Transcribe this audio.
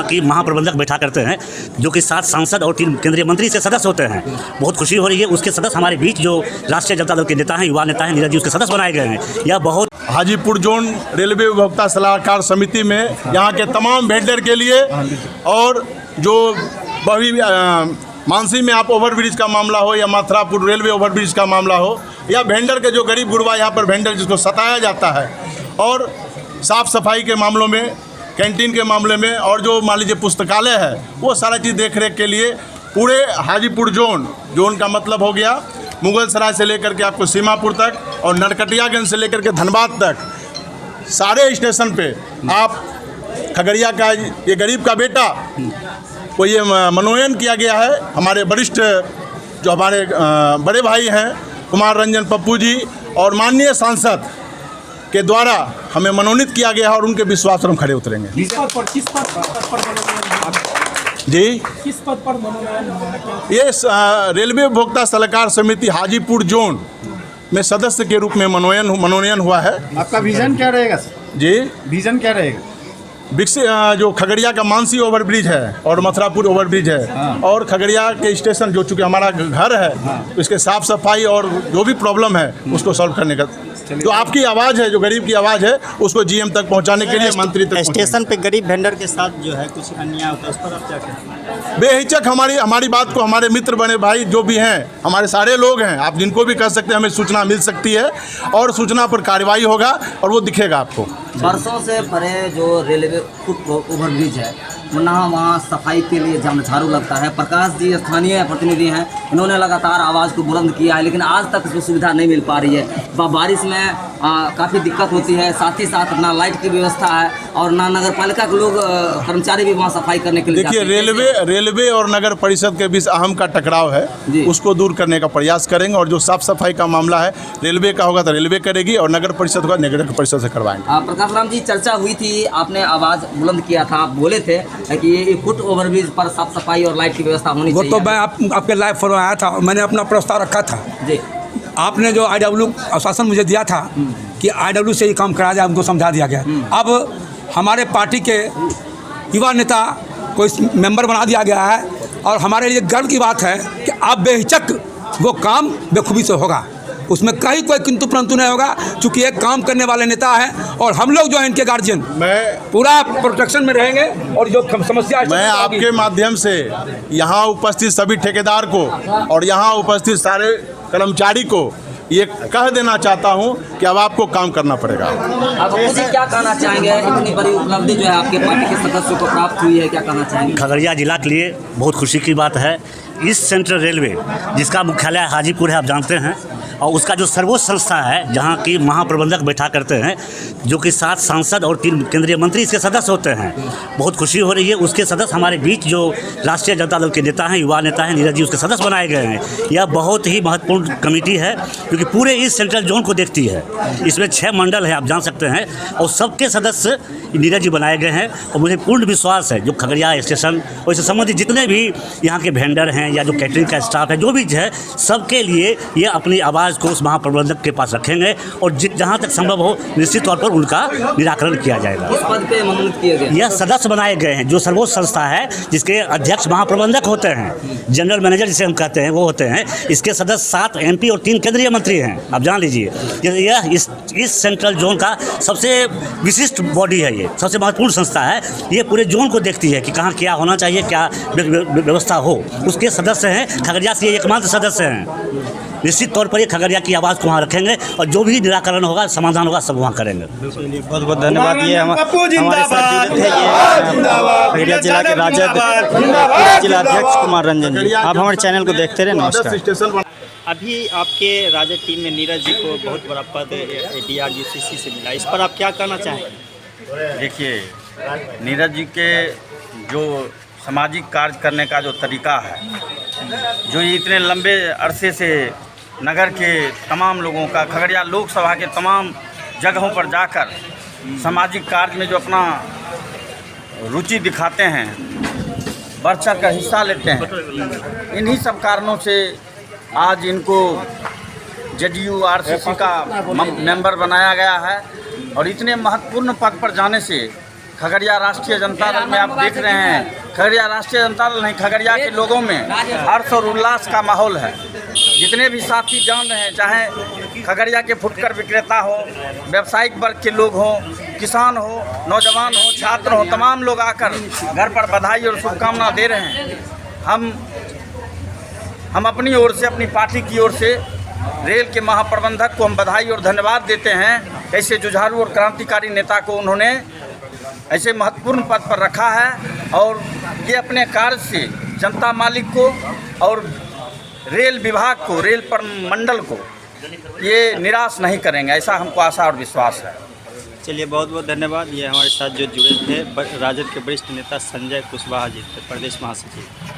की महाप्रबंधक बैठा करते हैं, जो कि 7 सांसद और 3 केंद्रीय मंत्री से सदस्य होते हैं। बहुत खुशी हो रही है। उसके सदस्य हमारे बीच जो राष्ट्रीय जनता दल के नेता हैं, युवा नेता हैं, नीरज जी उसके सदस्य बनाए गए हैं। यह बहुत हाजीपुर जोन रेलवे उपभोक्ता सलाहकार समिति में यहाँ के तमाम वेंडर के लिए और जो बड़ी मानसी में आप ओवरब्रिज का मामला हो या मथुरापुर रेलवे ओवरब्रिज का मामला हो या वेंडर के जो गरीब गुरबा यहाँ पर वेंडर जिसको सताया जाता है, और साफ़ सफाई के मामलों में, कैंटीन के मामले में, और जो मान लीजिए पुस्तकालय है, वो सारा चीज़ देख रेख के लिए पूरे हाजीपुर जोन का मतलब हो गया मुगल सराय से लेकर के आपको सीमापुर तक और नरकटियागंज से लेकर के धनबाद तक सारे स्टेशन पे आप खगड़िया का ये गरीब का बेटा को ये मनोनयन किया गया है। हमारे वरिष्ठ जो हमारे बड़े भाई हैं कुमार रंजन पप्पू जी और माननीय सांसद के द्वारा हमें मनोनीत किया गया है और उनके विश्वास पर हम खड़े उतरेंगे। जी किस पद पर मनोनयन? ये रेलवे उपभोक्ता सलाहकार समिति हाजीपुर जोन में सदस्य के रूप में मनोनयन हुआ है। आपका विजन क्या रहेगा सर? जी विजन क्या रहेगा? विकसित जो खगड़िया का मानसी ओवरब्रिज है और मथुरापुर ओवरब्रिज है और खगड़िया के स्टेशन जो चूँकि हमारा घर है उसके साफ़ सफाई और जो भी प्रॉब्लम है उसको सॉल्व करने का, जो आपकी आवाज़ है, जो गरीब की आवाज़ है, उसको जीएम तक पहुंचाने के लिए मंत्री तक स्टेशन पे गरीब वेंडर के साथ जो है कुछ अन्याय होता है, उस पर आप क्या कहें? बेहिचक हमारी बात को हमारे मित्र बने भाई जो भी हैं, हमारे सारे लोग हैं, आप जिनको भी कह सकते हैं, हमें सूचना मिल सकती है और सूचना पर कार्रवाई होगा और वो दिखेगा आपको। बरसों से बड़े जो रेलवे ओवरब्रिज है वहाँ सफाई के लिए झाड़ू लगता है। प्रकाश जी स्थानीय प्रतिनिधि हैं, इन्होंने लगातार आवाज़ को बुलंद किया है, लेकिन आज तक इसमें सुविधा नहीं मिल पा रही है। बारिश में काफ़ी दिक्कत होती है, साथ ही साथ ना लाइट की व्यवस्था है और ना नगर पालिका के लोग कर्मचारी भी वहाँ सफाई करने के लिए। देखिए, रेलवे और नगर परिषद के बीच अहम का टकराव है, उसको दूर करने का प्रयास करेंगे और जो साफ सफाई का मामला है रेलवे का होगा तो रेलवे करेगी और नगर परिषद होगा नगर परिषद से करवाएंगे। प्रकाश राम जी, चर्चा हुई थी, आपने आवाज़ बुलंद किया था, आप बोले थे कि ये फुट ओवरब्रिज पर साफ सफाई और लाइट की व्यवस्था होनी चाहिए। वो तो मैं आपके लाइव फॉलो आया था, मैंने अपना प्रस्ताव रखा था जी। आपने जो IW आश्वासन मुझे दिया था कि IW से ये काम कराया जाए, हमको समझा दिया गया। अब हमारे पार्टी के युवा नेता को इस मेंबर बना दिया गया है और हमारे लिए गर्व की बात है कि आप बेहिचक वो काम बेखूबी से होगा, उसमें कहीं कोई किंतु परंतु नहीं होगा, क्योंकि एक काम करने वाले नेता हैं और हम लोग जो हैं इनके गार्जियन पूरा प्रोटेक्शन में रहेंगे। और जो समस्या मैं आपके माध्यम से यहाँ उपस्थित सभी ठेकेदार को और यहाँ उपस्थित सारे कर्मचारी को ये कह देना चाहता हूँ कि अब आपको काम करना पड़ेगा। आप मुझे क्या कहना चाहेंगे? इतनी बड़ी उपलब्धि जो है आपके पार्टी के सदस्यों को प्राप्त हुई है, क्या कहना चाहेंगे? खगड़िया जिला के लिए बहुत खुशी की बात है। ईस्ट सेंट्रल रेलवे जिसका मुख्यालय हाजीपुर है, आप जानते हैं, और उसका जो सर्वोच्च संस्था है जहाँ की महाप्रबंधक बैठा करते हैं, जो कि 7 सांसद और 3 केंद्रीय मंत्री इसके सदस्य होते हैं। बहुत खुशी हो रही है। उसके सदस्य हमारे बीच जो राष्ट्रीय जनता दल के नेता हैं, युवा नेता हैं, नीरज जी उसके सदस्य बनाए गए हैं। यह बहुत ही महत्वपूर्ण कमेटी है क्योंकि पूरे ईस्ट सेंट्रल जोन को देखती है। इसमें 6 मंडल हैं, आप जान सकते हैं, और सबके सदस्य नीरज जी बनाए गए हैं। और मुझे पूर्ण विश्वास है जो खगड़िया स्टेशन और इससे संबंधित जितने भी यहाँ के वेंडर हैं या जो कैटरिंग का स्टाफ है, जो भी है, सबके लिए ये अपनी आवाज़ को उस महाप्रबंधक के पास रखेंगे और जहाँ तक संभव हो निश्चित तौर पर उनका निराकरण किया जाएगा। इस पद पे मनोनीत किए गए यह सदस्य बनाए गए हैं जो सर्वोच्च संस्था है जिसके अध्यक्ष महाप्रबंधक होते हैं, जनरल मैनेजर जिसे हम कहते हैं वो होते हैं। इसके सदस्य 7 MP और 3 केंद्रीय मंत्री हैं, आप जान लीजिए। यह इस सेंट्रल जोन का सबसे विशिष्ट बॉडी है, ये सबसे महत्वपूर्ण संस्था है। ये पूरे जोन को देखती है कि कहाँ क्या होना चाहिए, क्या व्यवस्था हो, उसके सदस्य हैं। खगड़िया से एकमात्र सदस्य हैं। निश्चित तौर पर ये खगड़िया की आवाज़ को वहाँ रखेंगे और जो भी निराकरण होगा, समाधान होगा, सब वहाँ करेंगे। बहुत बहुत धन्यवाद। ये हमारे साथ जुड़े थे ये खगड़िया जिला के राजद जिला अध्यक्ष कुमार रंजन जी। आप हमारे चैनल को देखते रहे। नमस्कार। अभी आपके राजद टीम में नीरज जी को बहुत बड़ा पद DRGCC से मिला, इस पर आप क्या कहना चाहेंगे? देखिए, नीरज जी के जो सामाजिक कार्य करने का जो तरीका है, जो ये इतने लंबे अरसे से नगर के तमाम लोगों का, खगड़िया लोकसभा के तमाम जगहों पर जाकर सामाजिक कार्य में जो अपना रुचि दिखाते हैं, बढ़ चढ़ कर हिस्सा लेते हैं, इन्हीं सब कारणों से आज इनको JDU RCC का मेंबर बनाया गया है। और इतने महत्वपूर्ण पद पर जाने से खगड़िया राष्ट्रीय जनता दल में आप देख रहे हैं, खगड़िया राष्ट्रीय जनता दल नहीं, खगड़िया के लोगों में हर्ष और उल्लास का माहौल है। जितने भी साथी जान रहे हैं, चाहे खगड़िया के फुटकर विक्रेता हो, व्यावसायिक वर्ग के लोग हों, किसान हो, नौजवान हो, छात्र हो, तमाम लोग आकर घर पर बधाई और शुभकामना दे रहे हैं। हम अपनी ओर से, अपनी पार्टी की ओर से रेल के महाप्रबंधक को हम बधाई और धन्यवाद देते हैं। ऐसे जुझारू और क्रांतिकारी नेता को उन्होंने ऐसे महत्वपूर्ण पद पर रखा है और ये अपने कार्य से जनता मालिक को और रेल विभाग को, रेल मंडल को ये निराश नहीं करेंगे, ऐसा हमको आशा और विश्वास है। चलिए, बहुत बहुत धन्यवाद। ये हमारे साथ जो जुड़े थे राजद के वरिष्ठ नेता संजय कुशवाहा जी थे, प्रदेश महासचिव।